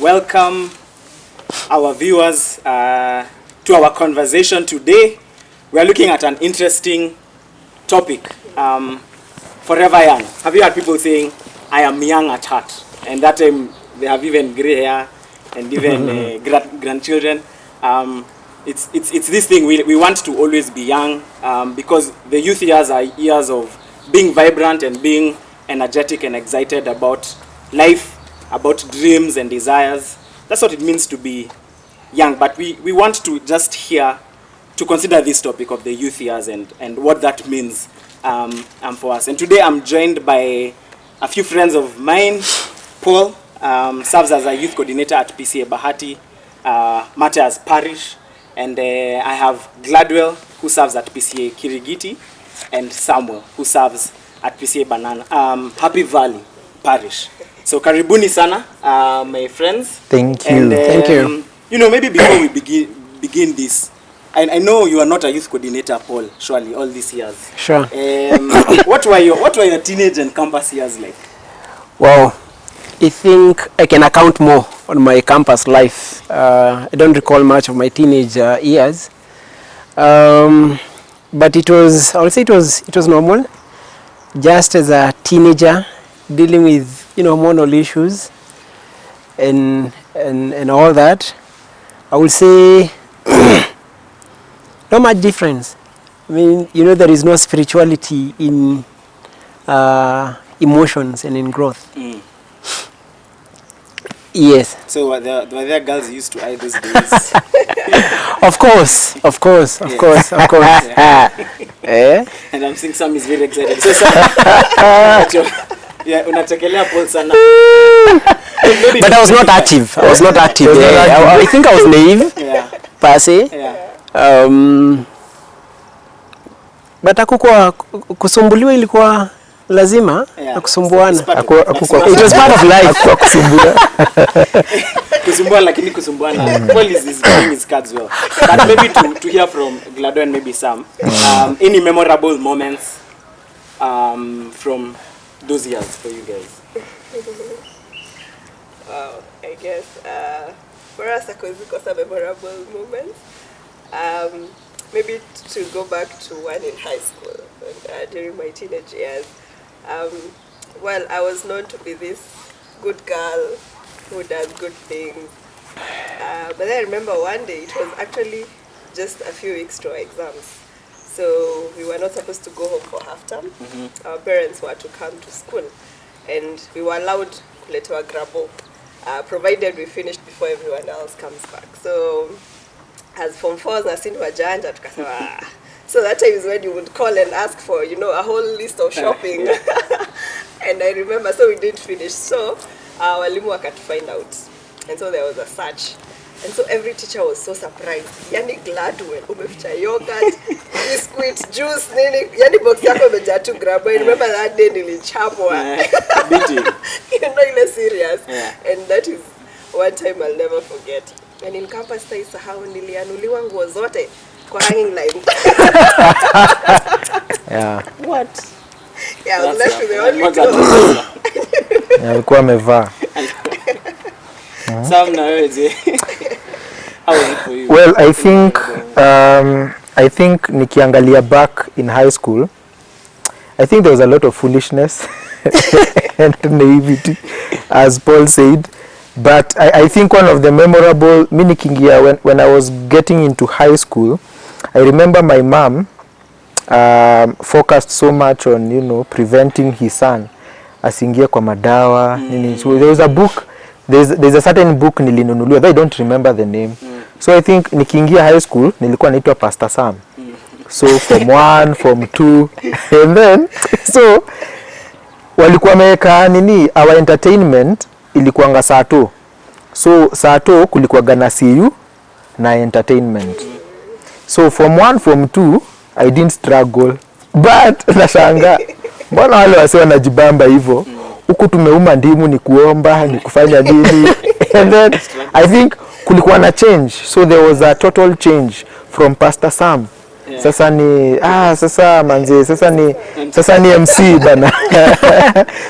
Welcome our viewers to our conversation today. We are looking at an interesting topic, forever young. Have you heard people saying, I am young at heart? And that time they have even gray hair and even grandchildren. It's this thing, we want to always be young because the youth years are years of being vibrant and being energetic and excited about life, about dreams and desires. That's what it means to be young. But we want to just here to consider this topic of the youth years and what that means for us. And today I'm joined by a few friends of mine. Paul serves as a youth coordinator at PCA Bahati, Matthias Parish, and I have Gladwell, who serves at PCA Kirigiti, and Samuel, who serves at PCA Banana, Happy Valley Parish. So karibuni sana, my friends. Thank you. And, thank you. You know, maybe before we begin this, I know you are not a youth coordinator, Paul, surely, all these years. Sure. What were your teenage and campus years like? Wow, I think I can account more on my campus life. I don't recall much of my teenage years, but I would say it was normal. Just as a teenager, dealing with hormonal issues and all that, I would say not much difference. I mean, there is no spirituality in emotions and in growth. Yes. So were there girls you used to eye those days? Of course. And I'm seeing Sam is very excited. So yeah, unatekelea Paul sana. But I was not active. I think I was naive. Yeah. Per se. Yeah. But kusumbuliwa ilikuwa lazima, na kusumbuana. It was part of life. Kusumbua lakini kusumbuana. Paul is playing his cards well. But maybe to hear from Glado and maybe Sam, any memorable moments from those years for you guys? Wow, I guess for us, because of memorable moments, maybe to go back to one in high school during my teenage years. Well, I was known to be this good girl who does good things. But then I remember one day, it was actually just a few weeks to our exams. So we were not supposed to go home for half term. Our parents were to come to school. And we were allowed kuletewa grabo, provided we finished before everyone else comes back. So as Form 4s na sisi wajanja tukasema so that time is when you would call and ask for a whole list of shopping. And I remember, so we didn't finish, so walimu wakatu find out, and so there was a search, and so every teacher was so surprised. Yani Gladwell umeficha yogurt, biscuit, juice, nini, yani box yako imejaa tu grab. I remember that day nilichapwa. Ile serious. And that is one time I'll never forget. And in campus sahau nilianuliwa nguo zote kwa hanging line. Yeah. What? Yeah, I was left with the only clothes. Alikuwa amevaa. Sam na wewe je? How was it for you? Well, I think nikiangalia back in high school, I think there was a lot of foolishness and naivety, as Paul said. But I think one of the memorable, when I was getting into high school, I remember my mom focused so much on, preventing his son asingie kwa madawa. So there was a book, there's a certain book nilinunuliwa, though I don't remember the name. So I think nikiingia high school, nilikuwa naitwa Pastor Sam. So Form 1, Form 2, and then, so walikuwa meka our entertainment ilikuanga saa 2. So saa 2 kulikuwa na CU na entertainment. So Form 1, Form 2, I didn't struggle. But nashanga, mbona wale wase wanajibamba hivyo? Huku tumeuma ndimu ni kuomba, ni kufanya nini? And then I think kulikuwa na change, so there was a total change from Pastor Sam. Yeah. Sasa ni sasa manze, sasa ni MC bana.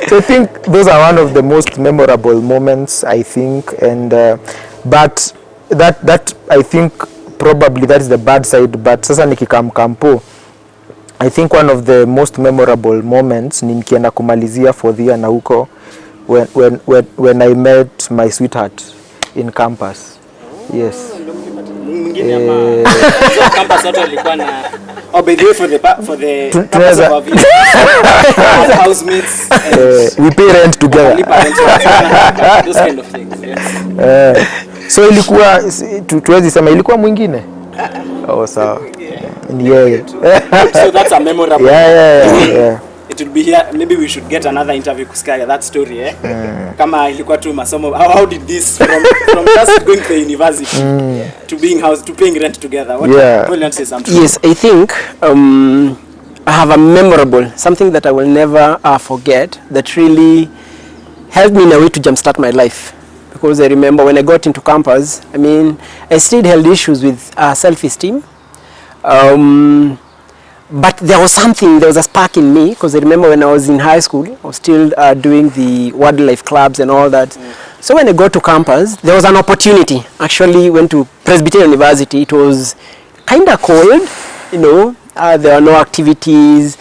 So I think those are one of the most memorable moments, I think, and but that I think probably that is the bad side, but sasa nikikam kampo, I think one of the most memorable moments ni nikienda kumalizia fourth year na huko when I met my sweetheart in campus. Yes. Mwingine ama campus watu walikuwa na by the way for the purpose of our video, housemates we pay rent together. Those kind of things. Yes. So ilikuwa tuwezi sema ilikuwa mwingine. Oh sawa. Yeah. So that's a memorable. Yeah. It would be here. Maybe we should get another interview kusikia that story, eh? Kama ilikuwa tu masomo. How did this from just going to the university to being house to paying rent together? What will you say something? Yes, I think I have a memorable, something that I will never forget, that really helped me in a way to jumpstart my life. Because I remember when I got into campus, I mean, I still held issues with self-esteem. But there was a spark in me, because I remember when I was in high school, I was still doing the wildlife clubs and all that. So when I got to campus, there was an opportunity. Actually went to Presbyterian University. It was kind of cold, you know, there were no activities,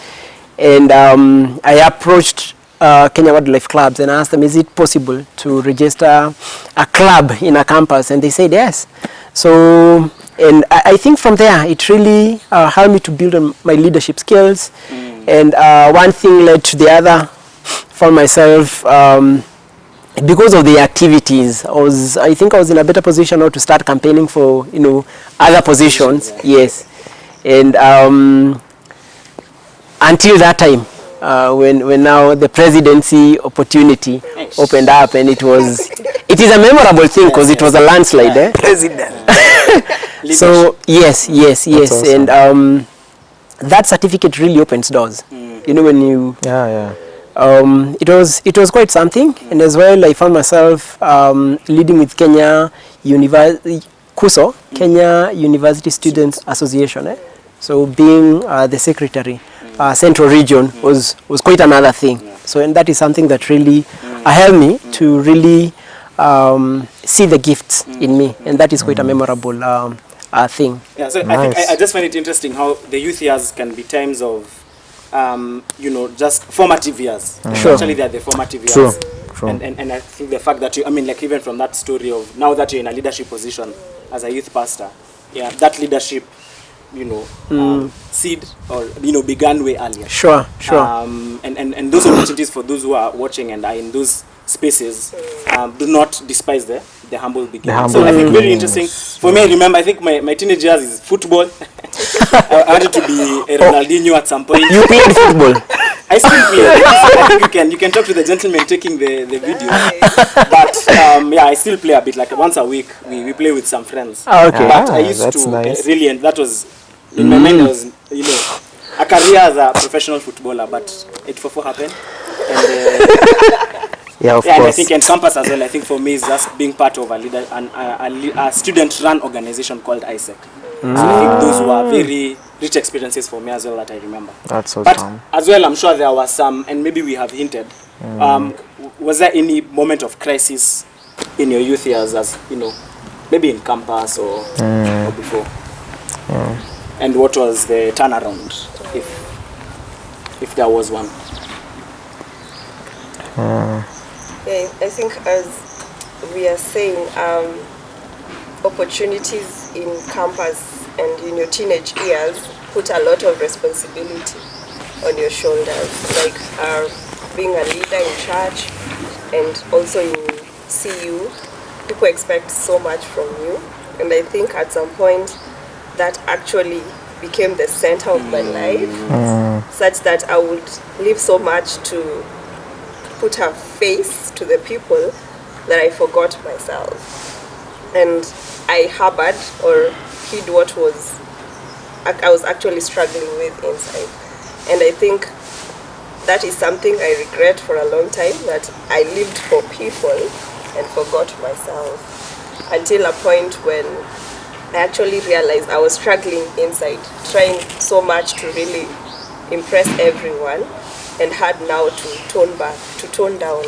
and I approached Kenya Wildlife Clubs and asked them, is it possible to register a club in a campus? And they said yes. So, and I think from there, it really helped me to build on my leadership skills. And one thing led to the other for myself. Because of the activities, I think I was in a better position now to start campaigning for, you know, other positions. Yes. And until that time, when now the presidency opportunity opened up, and it is a memorable thing because it was a landslide. President. So yes, awesome. And that certificate really opens doors. You know, when you it was quite something, and as well I found myself leading with Kenya KUSO, Kenya University Students Association. So being the secretary, Central Region was quite another thing. So, and that is something that really helped me to really see the gifts in me, and that is quite a memorable thing. Yeah, so nice. I think I just find it interesting how the youth years can be times of, you know, just formative years. Sure. Actually, they are the formative years. True. And I think the fact that I mean, like even from that story of now that you're in a leadership position as a youth pastor, yeah, that leadership, you know, seed or, you know, began way earlier. Sure. And those opportunities for those who are watching and are in those spaces, do not despise the humble beginnings. So I think very interesting. For me, I remember, I think my teenage years is football. I wanted to be a Ronaldinho at some point. You played football? I still play. I think you can talk to the gentleman taking the video. But yeah, I still play a bit. Like once a week, we play with some friends. Okay. But I used that's to nice. really, and that was in my mind. Was, you know, a career as a professional footballer, but 844 happened. And Yeah, of and I course. think in campus as well, I think for me is just being part of a student-run organization called ISEC. So I think those were very rich experiences for me as well that I remember. That's But awesome. as well, I'm sure there was some, and maybe we have hinted. Was there any moment of crisis in your youth years, as you know, maybe in campus or before? And what was the turnaround, if there was one? Yeah, I think as we are saying, opportunities in campus and in your teenage years put a lot of responsibility on your shoulders, like being a leader in church and also in CU. People expect so much from you, and I think at some point that actually became the center of my life, such that I would leave so much to put a face to the people that I forgot myself, and I harbored or hid what I was actually struggling with inside. And I think that is something I regret for a long time, that I lived for people and forgot myself. until a point when I actually realized I was struggling inside, trying so much to really impress everyone, and had now to tone down,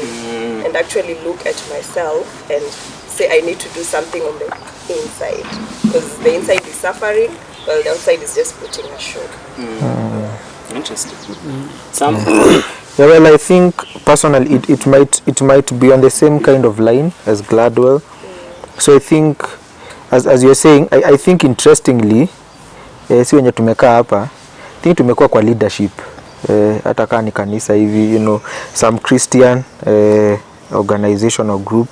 and actually look at myself and say I need to do something on the inside, because the inside is suffering while the outside is just putting a show. Interesting. Sam? Yeah, well, I think personally it might be on the same kind of line as Gladwell. So I think as you're saying, I think interestingly, si wenye tumekaa hapa, I think tumekuwa kwa leadership. Hata kama ni kanisa hivi, you know, some Christian organization or group.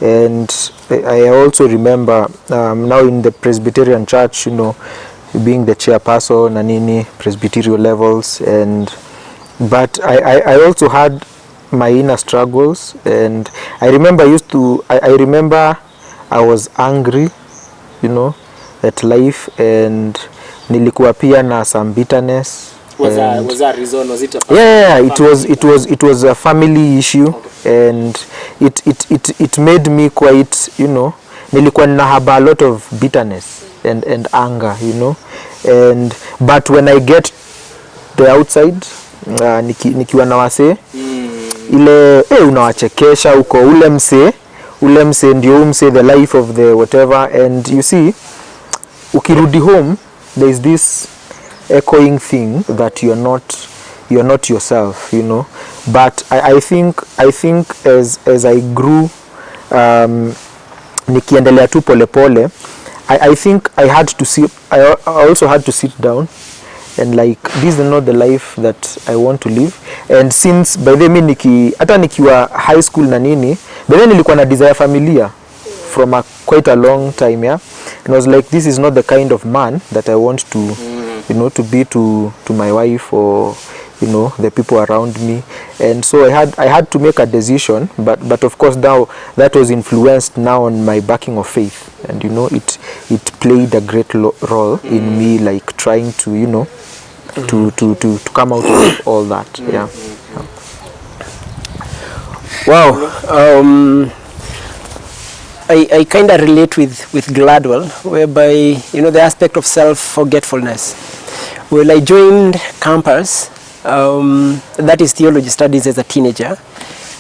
And I also remember now in the Presbyterian Church, you know, being the chairperson and any presbyterial levels, but I also had my inner struggles, and I remember I remember I was angry, you know, at life, and nilikuwa pia na some bitterness. Was that reason? Was it a it was a family issue. Okay. And it made me quite, you know, nilikuwa nahaba a lot of bitterness and anger, you know, but when I get the outside, nikiwa na wase ile unawachekesha uko ule mse ndio umse the life of the whatever, and you see ukirudi home there is this echoing thing that you're not yourself, you know. But I think as I grew, nikiendelea tu polepole, I think I also had to sit down and like, this is not the life that I want to live. And since by the way hata nikiwa high school na nini, by then nilikuwa na desire familia from quite a long time, yeah. And I was like, this is not the kind of man that I want to, you know, to be to my wife or, you know, the people around me. And so I had to make a decision, but of course now that was influenced now on my backing of faith, and you know, it played a great role in me, like trying to, you know, to come out of all that. Yeah. Wow. I kind of relate with Gladwell, whereby, you know, the aspect of self-forgetfulness. Well, I joined campus, that is theology studies, as a teenager,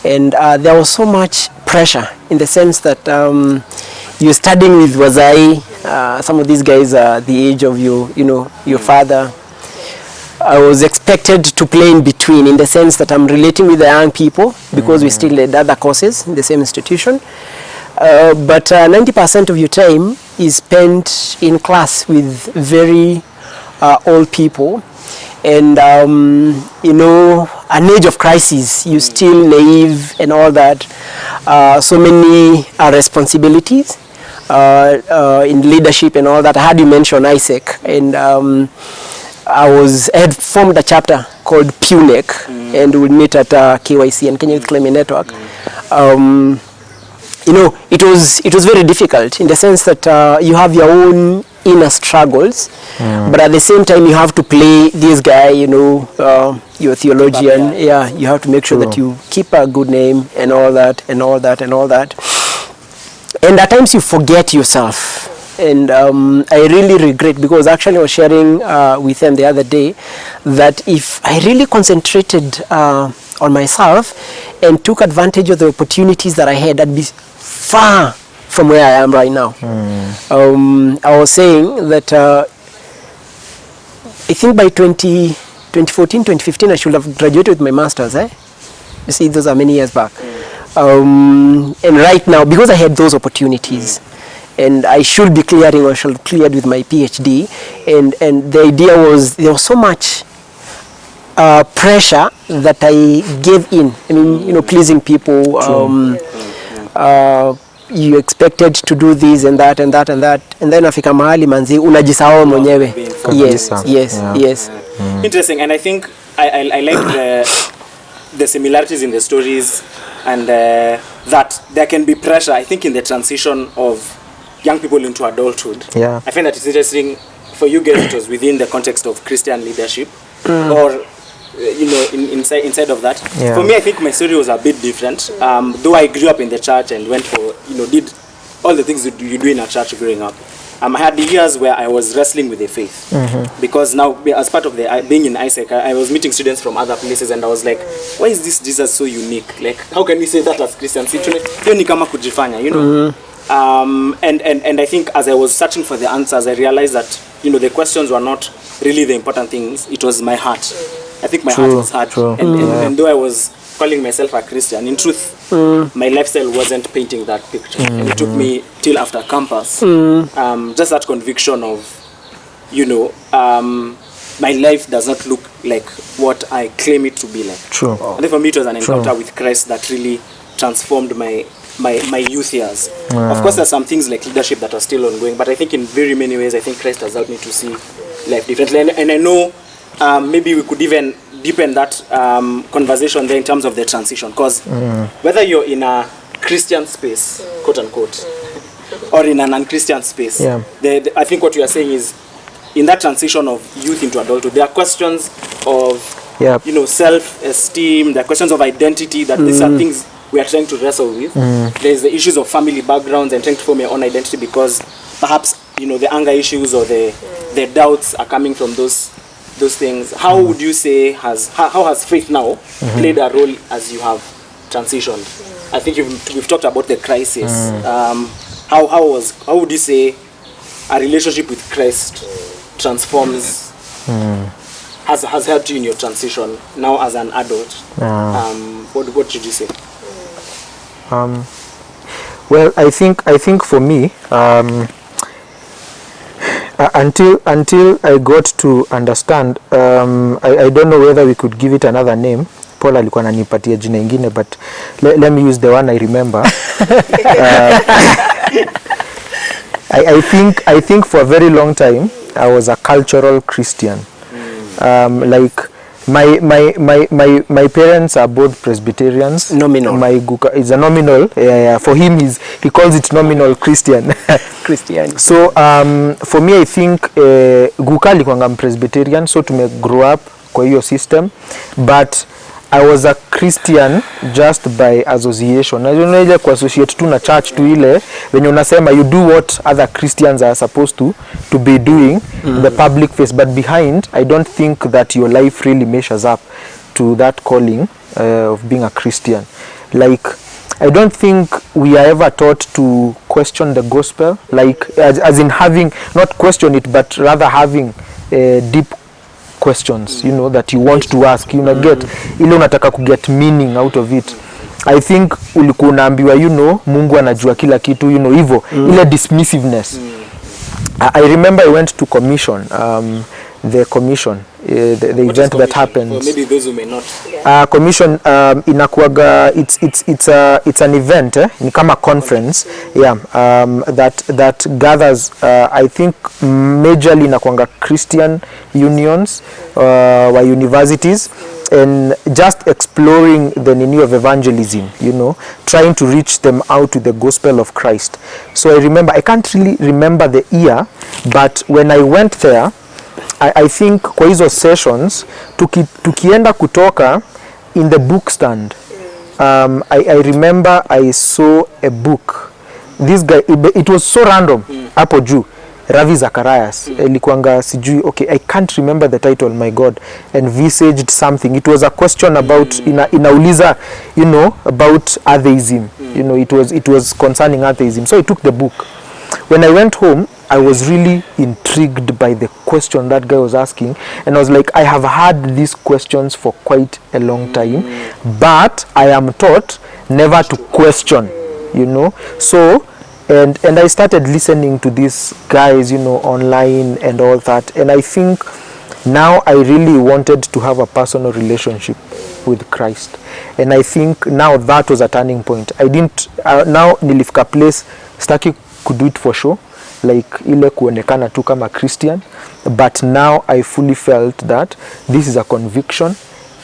and there was so much pressure in the sense that you're studying with Wazai, some of these guys are the age of your father. I was expected to play in between, in the sense that I'm relating with the young people because we still had other courses in the same institution. But 90% of your time is spent in class with very old people, and you know, an age of crisis, you're still naive and all that. So many responsibilities in leadership and all that. I had you mention Isaac, and I had formed a chapter called PUNEC, and we'll meet at KYC and Kenya Youth Climate Network. You know, it was very difficult in the sense that you have your own inner struggles, but at the same time you have to play this guy, you know, your theologian. Yeah, you have to make sure that you keep a good name and all that and all that and all that. And at times you forget yourself. And I really regret, because actually I was sharing with them the other day that if I really concentrated on myself and took advantage of the opportunities that I had, I'd be far from where I am right now. I was saying that I think by 2014, 2015, I should have graduated with my master's. You see, those are many years back. And right now, because I had those opportunities, and I should be clearing, or should have cleared with my PhD, and the idea was, there was so much pressure that I gave in. I mean, you know, pleasing people. You expected to do this and that and that and that, and then afika mahali manzi unajisahau mwenyewe. Yes. Interesting. And I think I like the similarities in the stories, and that there can be pressure, I think, in the transition of young people into adulthood. Yeah. I find that it's interesting for you guys. It was within the context of Christian leadership, or you know, inside of that. Yeah. For me, I think my story was a bit different. Though I grew up in the church and went for, you know, did all the things you do in a church growing up. I had years where I was wrestling with the faith, because now as part of the being in ISEC, I was meeting students from other places, and I was like, why is this Jesus so unique? Like, how can we say that as Christians? Hiyo ni kama kujifanya, you know. And I think as I was searching for the answers, I realized that, you know, the questions were not really the important things. It was my heart. I think my heart was hard. And though I was calling myself a Christian, in truth, my lifestyle wasn't painting that picture. And it took me till after campus, just that conviction of, you know, my life does not look like what I claim it to be like. True. And then for me, it was an encounter with Christ that really transformed my youth years. Of course, there's some things like leadership that are still ongoing, but I think in very many ways, I think Christ has helped me to see life differently. And I know maybe we could even deepen that conversation there in terms of the transition, because whether you're in a Christian space, quote unquote, or in an unchristian space, I think what you are saying is, in that transition of youth into adulthood, there are questions of you know, self-esteem, there are questions of identity, that these are things we are trying to wrestle with. There's the issues of family backgrounds and trying to form your own identity, because perhaps, you know, the anger issues or the doubts are coming from those things. How would you say how has faith now played a role as you have transitioned? I think we've talked about the crisis. How would you say a relationship with Christ transforms, has helped you in your transition now as an adult? What should you say? Well, I think for me, until I got to understand, I don't know whether we could give it another name. Paul alikuwa ananipatia jina ingine, but let me use the one I remember. I think for a very long time I was a cultural Christian. Like my parents are both Presbyterians. Nominal. My guka is a nominal. For him, he calls it nominal Christian. Christian. So for me, I think guka alikuwa Presbyterian, so to grow up kwa hiyo system, but I was a Christian just by association. I don't know ile ku associate tu na church tu ile when unasema you do what other Christians are supposed to be doing in the public face, but behind I don't think that your life really measures up to that calling of being a Christian. Like, I don't think we are ever taught to question the gospel, like as in having, not question it, but rather having deep questions, you know, that you want to ask, you know, get ile unataka ku get meaning out of it. I think ulikuwa unaambiwa, you know, Mungu anajua kila kitu, you know, hivyo ile dismissiveness. I remember I went to commission, the commission, the event that happened. Or maybe those who may not. Commission inakuaga, it's an event, ni kama conference, that gathers, I think majorly inakuanga Christian unions or universities, and just exploring the nini of evangelism, you know, trying to reach them out with the gospel of Christ. So I remember, I can't really remember the year, but when I went there, I think kwa hizo sessions tukienda kutoka in the book stand, I remember I saw a book. This guy, it was so random, hapo juu Ravi Zacharias ilikuanga sijui, okay, I can't remember the title, my God, envisaged something. It was a question about inauliza, you know, about atheism. You know, it was concerning atheism. So I took the book. When I went home, I was really intrigued by the question that guy was asking, and I was like, I have had these questions for quite a long time, but I am taught never to question, you know. So and I started listening to these guys, you know, online and all that, and I think now I really wanted to have a personal relationship with Christ, and I think now that was a turning point. I didn't now nilifika place staki could do it for sure, like ile kuonekana tu kama Christian, but now I fully felt that this is a conviction,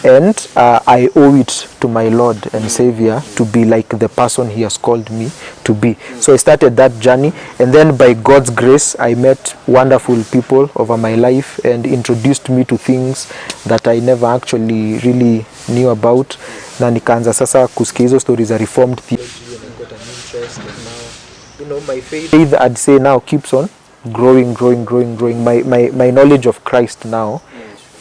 and I owe it to my Lord and Savior to be like the person he has called me to be. So I started that journey, and then by God's grace I met wonderful people over my life and introduced me to things that I never actually really knew about, na nikaanza sasa kusikia hizo stories za reformed theology, and I got an interest, and now you know, my faith I'd say now keeps on growing. My knowledge of Christ now,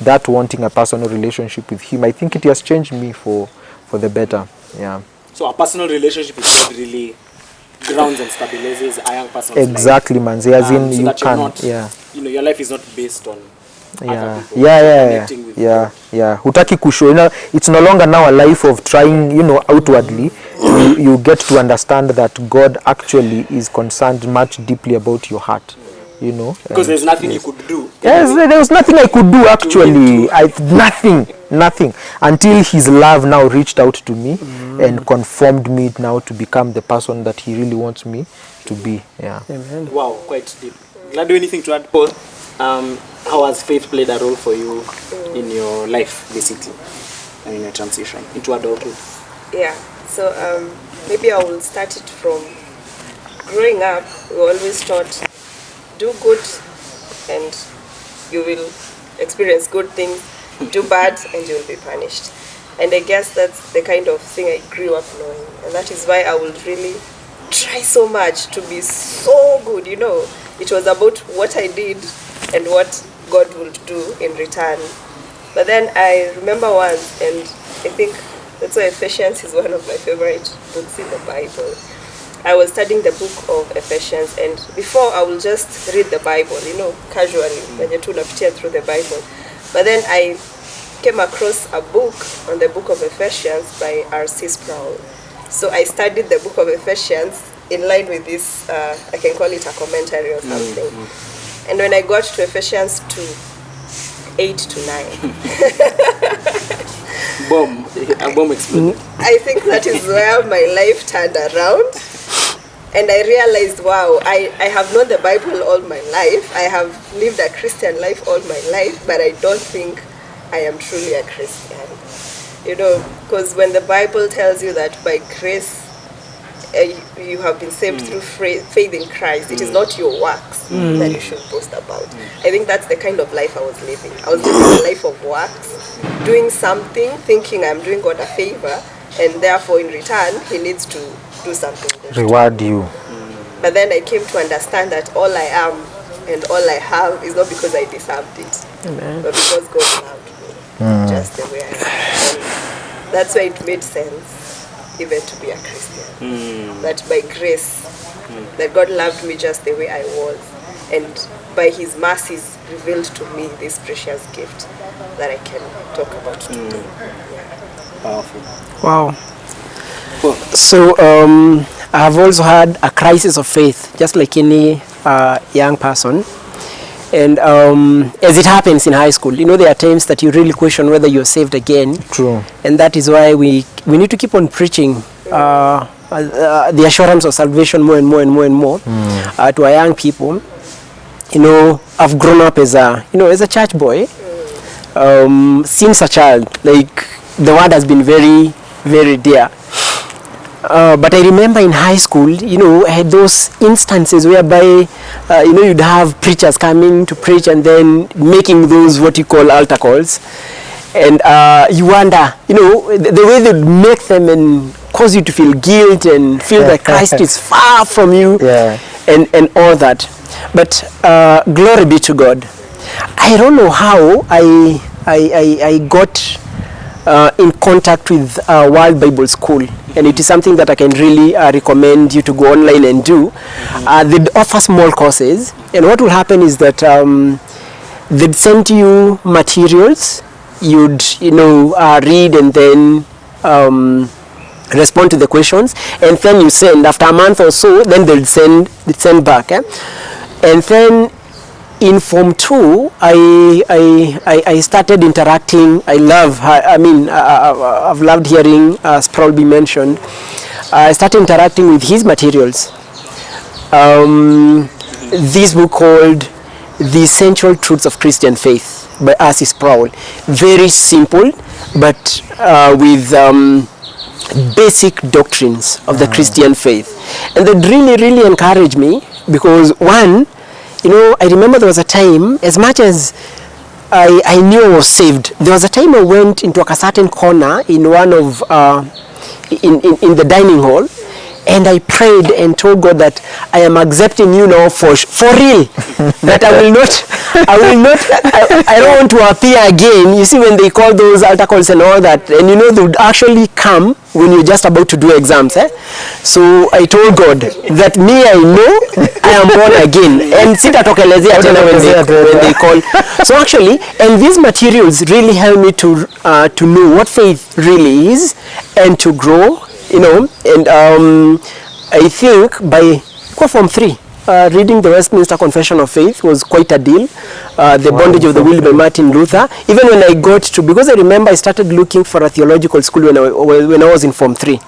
that wanting a personal relationship with him, I think it has changed me for the better. Yeah. So a personal relationship with God really grounds and stabilizes a young person's Exactly, life. man. As in So you that you're can, not, yeah. you know, your life is not based on other people. Connecting with Yeah. Hutaki kusho. You know, it's no longer now a life of trying, you know, outwardly. You get to understand that God actually is concerned much deeply about your heart. You know, Because there's nothing you could do. yes, there was nothing I could do actually. Nothing until His love now reached out to me and conformed me now to become the person that He really wants me to be. Yeah. Amen. Wow, quite deep. Glad do anything to add, Paul? How has faith played a role for you in your life, basically, and in your transition into adulthood? Yeah, so maybe I will start it from growing up. We always taught, do good and you will experience good things, do bad and you will be punished. And I guess that's the kind of thing I grew up knowing, and that is why I would really try so much to be so good, you know. It was about what I did and what God would do in return. But then I remember once, and I think that's why Ephesians is one of my favorite books in the Bible. I was studying the book of Ephesians, and before I will just read the Bible, you know, casually, when you're through the Bible. But then I came across a book on the book of Ephesians by R.C. Sproul. So I studied the book of Ephesians in line with this, I can call it a commentary or something. And when I got to Ephesians 2:8 to 9, A bomb exploded. I think that is where my life turned around. And I realized, wow, I have known the Bible all my life. I have lived a Christian life all my life, but I don't think I am truly a Christian. You know, because when the Bible tells you that by grace you have been saved through faith in Christ, it is not your works that you should boast about. I think that's the kind of life I was living. I was living a life of works, doing something, thinking I'm doing God a favor, and therefore in return He needs to do something good. Reward you. But then I came to understand that all I am and all I have is not because I deserved it, but because God loved me just the way I am. And that's why it made sense even to be a Christian. That by grace, that God loved me just the way I was, and by His mercies revealed to me this precious gift that I can talk about today. Powerful. Wow. Cool. So I have also had a crisis of faith, just like any young person. And as it happens in high school, you know, there are times that you really question whether you're saved again. True. And that is why we need to keep on preaching the assurance of salvation more and more to our young people. You know, I've grown up as a church boy, since a child. Like, the word has been very, very dear. But I remember in high school, you know, I had those instances whereby, you know, you'd have preachers coming to preach and then making those what you call altar calls. And you wonder, you know, the way they'd make them and cause you to feel guilt and feel that Christ is far from you, and all that. But glory be to God. I don't know how I got in contact with World Bible School, and it is something that I can really recommend you to go online and do. They offer small courses, and what will happen is that they'd send you materials. You'd read and then respond to the questions, and then you send. After a month or so, then they'll send back. And then in Form 2, I started interacting. I've loved hearing Sproul be mentioned. I started interacting with his materials. This book called The Essential Truths of Christian Faith by R.C. Sproul. Very simple, but with basic doctrines of the Christian faith. And that really, really encouraged me, because one, you know, I remember there was a time, as much as I knew I was saved, there was a time I went into a certain corner in one of, in the dining hall, And I prayed and told God that I am accepting you now for real. That I will not, I don't want to appear again. You see, when they call those altar calls and all that, and you know, they would actually come when you're just about to do exams. So I told God that me, I know I am born again. And sitatokelezea tena when they call. So actually, and these materials really help me to know what faith really is and to grow, you know. And I think by Form 3, reading the Westminster Confession of Faith was quite a deal. The Bondage of the Will by Martin Luther. Even when I got to, because I remember I started looking for a theological school when I was in Form 3.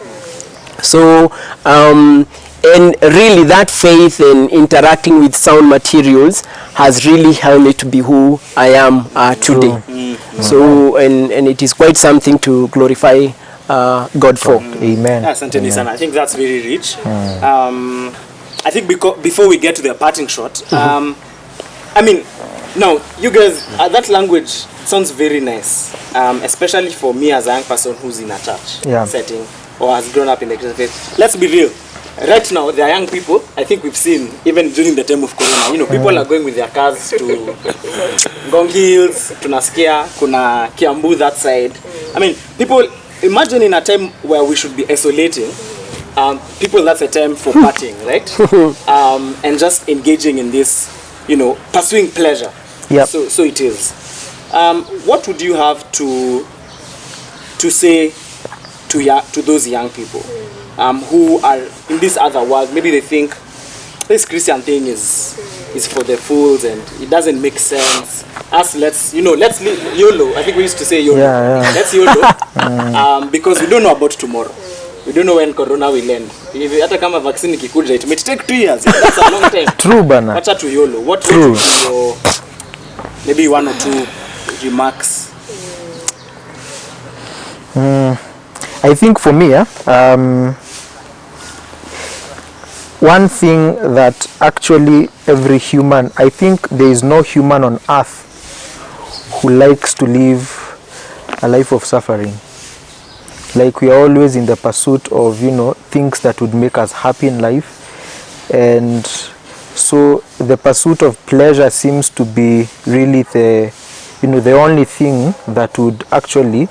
So, and really that faith and interacting with sound materials has really helped me to be who I am today. So, and it is quite something to glorify God for. Amen. Asante sana. I think that's very rich. I think before we get to the parting shot, I mean, now you guys, that language sounds very nice, especially for me as a young person who's in a church setting or has grown up in the Christian faith. Let's be real. Right now, there are young people, I think we've seen, even during the time of Corona, you know, people are going with their cars to Ngong Hills, tunasikia, kuna Kiambu that side. I mean, people, imagine in a time where we should be isolating, people, that's a time for partying, right? And just engaging in this, you know, pursuing pleasure. Yep. So it is. What would you have to say to those young people who are in this other world? Maybe they think this Christian thing is for the fools and it doesn't make sense. Let's live YOLO. I think we used to say YOLO. Let's YOLO. Because we don't know about tomorrow. We don't know when Corona will end. Hata kama vaccine ikikuja, it may take 2 years. That's a long time. True, bana. Wacha to YOLO. What would be your maybe 1 or 2 remarks? I think for me, one thing that actually every human, I think there is no human on earth who likes to live a life of suffering. Like, we are always in the pursuit of, you know, things that would make us happy in life. And so the pursuit of pleasure seems to be really the only thing that would actually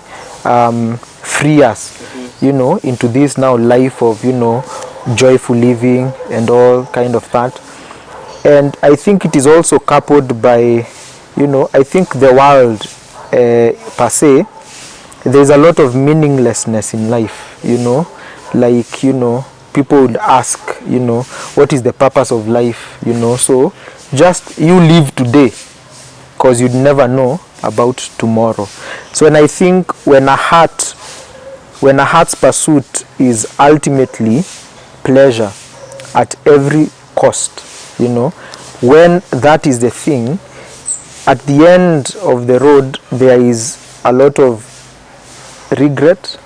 free us, you know, into this now life of, you know, joyful living and all kind of that. And I think it is also coupled by, you know, I think the world per se, there's a lot of meaninglessness in life, you know, like, you know, people would ask, you know, what is the purpose of life, you know. So just you live today, because you'd never know about tomorrow. So when I think when a heart's pursuit is ultimately pleasure at every cost, you know, when that is the thing, at the end of the road there is a lot of regret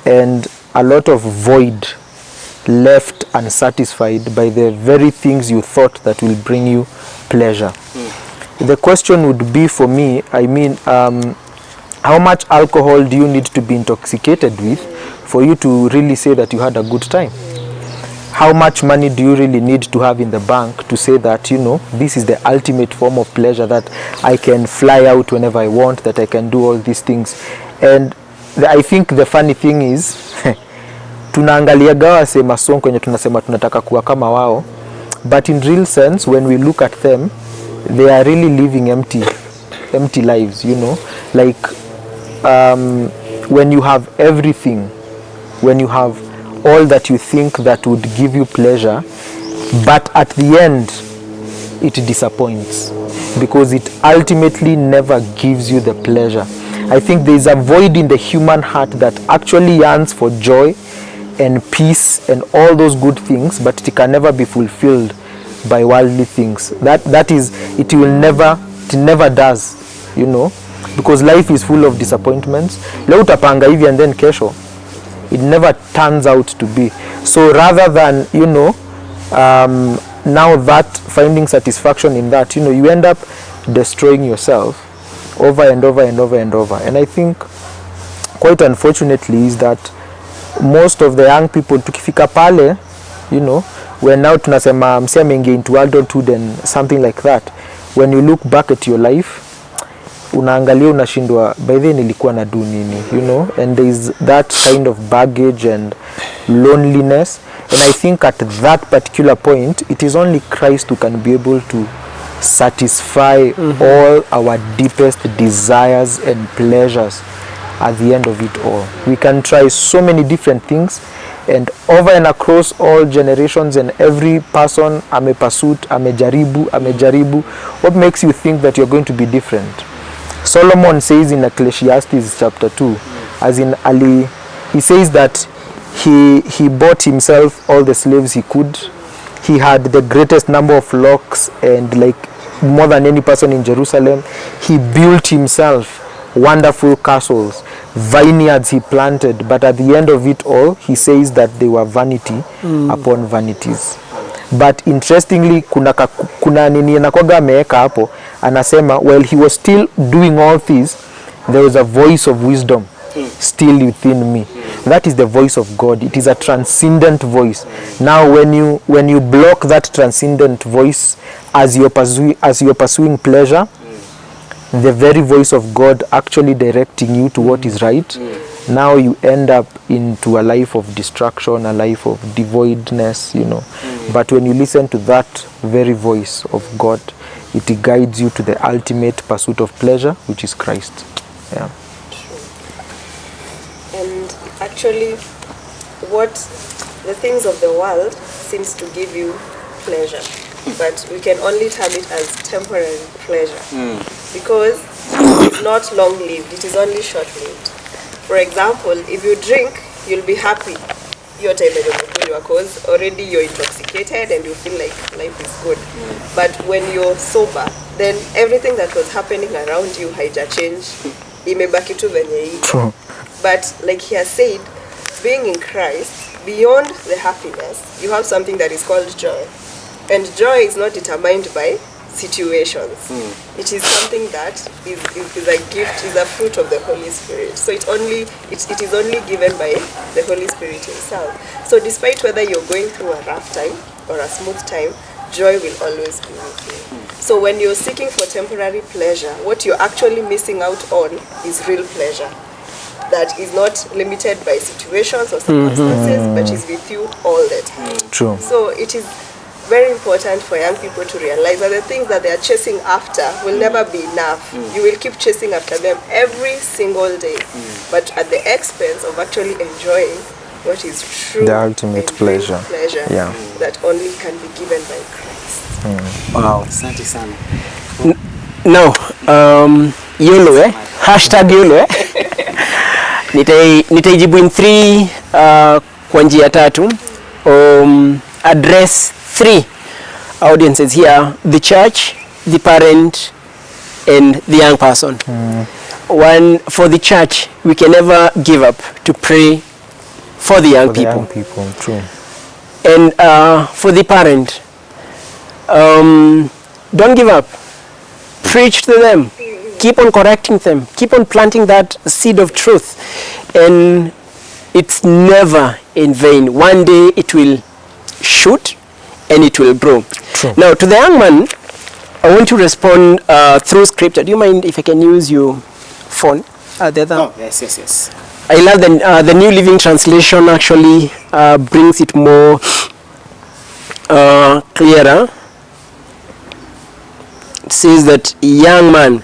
and a lot of void left unsatisfied by the very things you thought that will bring you pleasure. The question would be for me, I mean, how much alcohol do you need to be intoxicated with for you to really say that you had a good time? How much money do you really need to have in the bank to say that, you know, this is the ultimate form of pleasure, that I can fly out whenever I want, that I can do all these things? And I think the funny thing is tunaangaliaga wase masonko kwenye tunasema tunataka kuwa kama wao, but in real sense when we look at them, they are really living empty lives, you know. Like when you have everything, when you have all that you think that would give you pleasure, but at the end it disappoints because it ultimately never gives you the pleasure. I think there is a void in the human heart that actually yearns for joy and peace and all those good things, but it can never be fulfilled by worldly things. That is, it never does, you know, because life is full of disappointments. Leo utapanga hivi and then kesho it never turns out to be. So rather than, you know, now that finding satisfaction in that, you know, you end up destroying yourself over and over and over and over. And I think quite unfortunately is that most of the young people tukifika pale, you know, when now tunasema msee ameingia into adulthood and something like that, when you look back at your life unaangalia unashindwa by the way nilikuwa na do nini, you know, and there is that kind of baggage and loneliness, and I think at that particular point it is only Christ who can be able to satisfy all our deepest desires and pleasures at the end of it all. We can try so many different things, and over and across all generations and every person amejaribu. What makes you think that you're going to be different? Solomon says in Ecclesiastes chapter 2, as in Ali, he says that he bought himself all the slaves he could. He had the greatest number of flocks and like more than any person in Jerusalem. He built himself wonderful castles, vineyards he planted, but at the end of it all he says that they were vanity upon vanities. But interestingly kuna nini anakuwaga ameweka hapo, anasema while he was still doing all this, there was a voice of wisdom still within me. That is the voice of God. It is a transcendent voice. Now when you block that transcendent voice as you're pursuing pleasure, the very voice of God actually directing you to what is right, now you end up into a life of destruction, a life of devoidness, you know. But when you listen to that very voice of God, it guides you to the ultimate pursuit of pleasure, which is Christ. Yeah. And actually, what the things of the world seems to give you pleasure, but we can only term it as temporary pleasure, because it is not long-lived, it is only short-lived. For example, if you drink, you'll be happy your time because already you're intoxicated and you feel like life is good. But when you're sober, then everything that was happening around you haija change, imebaki tu venye iko. But like he has said, being in Christ, beyond the happiness, you have something that is called joy. And joy is not determined by situations. It is something that is a gift, is a fruit of the Holy Spirit. So it is only given by the Holy Spirit himself. So despite whether you're going through a rough time or a smooth time, joy will always be with you. So when you're seeking for temporary pleasure, what you're actually missing out on is real pleasure that is not limited by situations or circumstances, but is with you all the time. True. So it is very important for young people to realize that the things that they are chasing after will never be enough. You will keep chasing after them every single day, but at the expense of actually enjoying what is true, the ultimate pleasure, yeah, that only can be given by Christ. Wow, asante sana. Now, YOLO hashtag YOLO nitaijibu in 3 kwa njia 3. Address 3 audiences here: the church, the parent, and the young person. One, for the church, we can never give up to pray for the young people. True. And for the parent, don't give up. Preach to them. Keep on correcting them. Keep on planting that seed of truth. And it's never in vain. One day it will shoot and it will grow. True. Now, to the young man, I want to respond through scripture. Do you mind if I can use your phone? The other? Oh, yes. I love the New Living Translation actually brings it more clearer. It says that young man,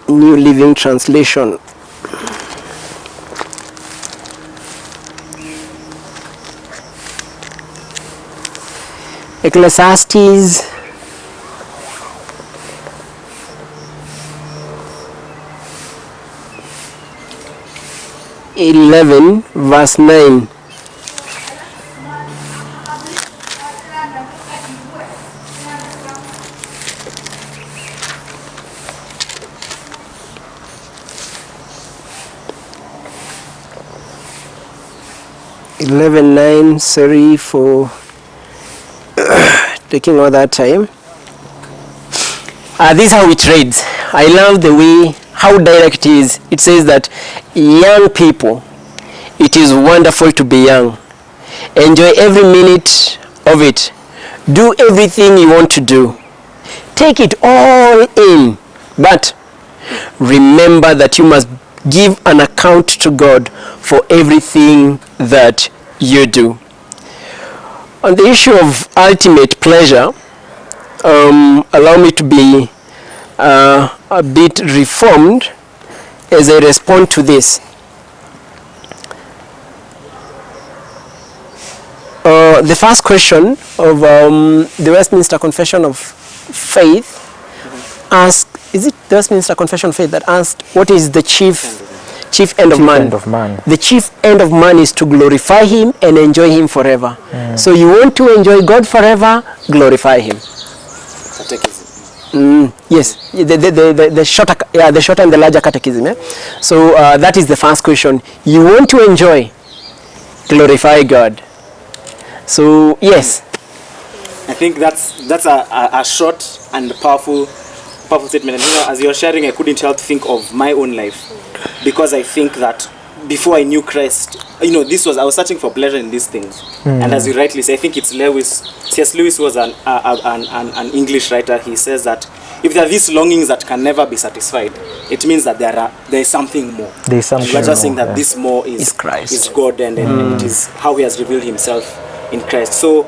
New Living Translation. Ecclesiastes 11 verse 9. Sorry for taking all that time. This is how it reads. I love the way, how direct it is. It says that young people, it is wonderful to be young. Enjoy every minute of it. Do everything you want to do. Take it all in. But remember that you must give an account to God for everything that you do. On the issue of ultimate pleasure, allow me to be a bit reformed as I respond to this. The first question of the Westminster Confession of Faith asked, is it the Westminster Confession of Faith that asked, what is the chief end of man? End of man. The chief end of man is to glorify him and enjoy him forever. So you want to enjoy God forever, glorify him. Yes, the shorter and the larger catechism. Yeah? So that is the first question. You want to enjoy, glorify God. So yes, I think that's a short and powerful statement. And as you're sharing, I couldn't help think of my own life, because I think that before I knew Christ, I was searching for pleasure in these things. And as you rightly say, I think it's C.S. Lewis was an English writer. He says that if there are these longings that can never be satisfied, it means that there is something more. There's something We're just saying more, that this more is Christ. is God, and it is how He has revealed Himself in Christ. So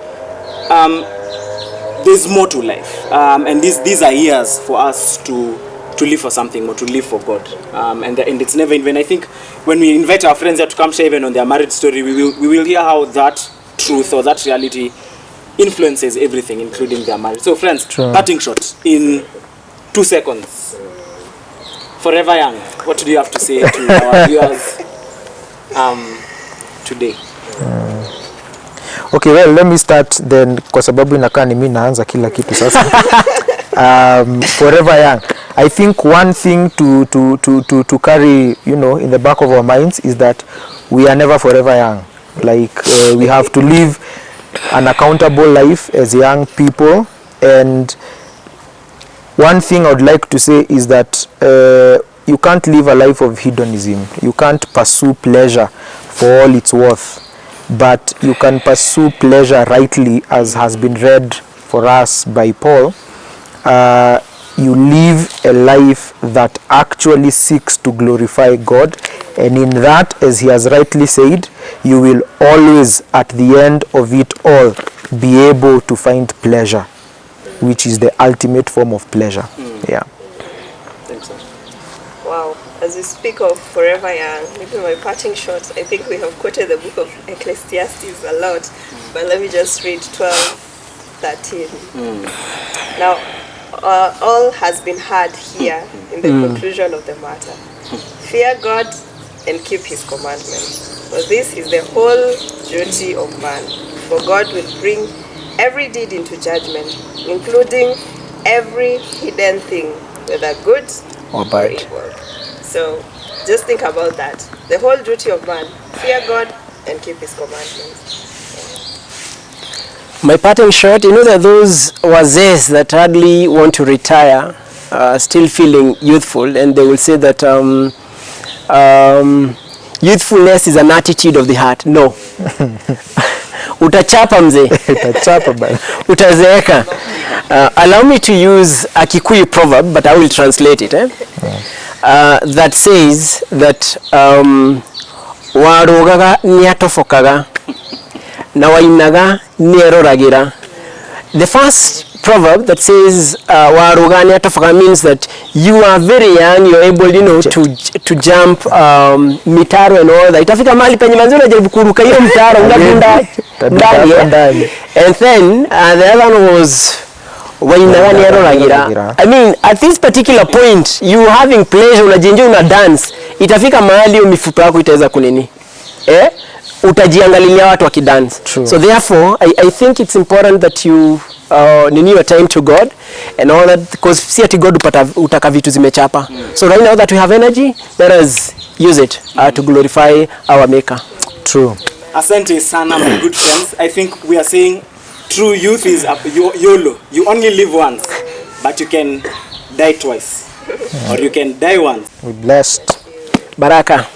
there's more to life, and these are years for us to live for something more, to live for God, and it's never in vain. I think when we invite our friends here to come share even on their marriage story, we will hear how that truth or that reality influences everything, including their marriage. So friends, parting shot in 2 seconds. Forever Young, what do you have to say to our viewers today? Okay, well, let me start then, kwa sababu inakaa ni mimi naanza kila kitu sasa. Forever Young. I think one thing to carry, in the back of our minds is that we are never forever young. Like we have to live an accountable life as young people. And one thing I would like to say is that you can't live a life of hedonism. You can't pursue pleasure for all it's worth, but you can pursue pleasure rightly, as has been read for us by Paul. You live a life that actually seeks to glorify God, and in that, as he has rightly said, you will always at the end of it all be able to find pleasure, which is the ultimate form of pleasure. Yeah. Thanks, sir. Wow. As we speak of forever young, maybe my parting shot, I think we have quoted the book of Ecclesiastes a lot, but let me just read 12:13. Now, all has been heard here in the conclusion of the matter. Fear God and keep his commandments, for this is the whole duty of man. For God will bring every deed into judgment, including every hidden thing, whether good Or or bad. evil. So just think about that. The whole duty of man, fear God and keep his commandments. My parting shot, there are those wazes that hardly want to retire, still feeling youthful, and they will say that youthfulness is an attitude of the heart. No. Utachapa mzee. Utachapa bana. Utazeeka. Allow me to use a Kikuyu proverb, but I will translate it. That says that warugaga niatofokaga na wainaga nieroragira. The first proverb that says waruga niatofokaga means that you are very young, you're able to jump mitaro and all that. Itafika mahali penye manzi unajaribu kuruka hiyo mtaro unadunda ndani. And then the other one was wainaga nieroragira. I mean, at this particular point you having pleasure, unajienjoy, una dance, itafika mahali mifupa yako itaweza kunini, utajiangalilia watu wakidance. So therefore I think it's important that you nini your time to God and all that, because si ati God utaka vitu zimechapa. So right now that we have energy, let us use it to glorify our maker. True. Asante sana, my good friends. I think we are saying true youth is YOLO. You only live once, but you can die twice, or you can die once. We blessed. Baraka.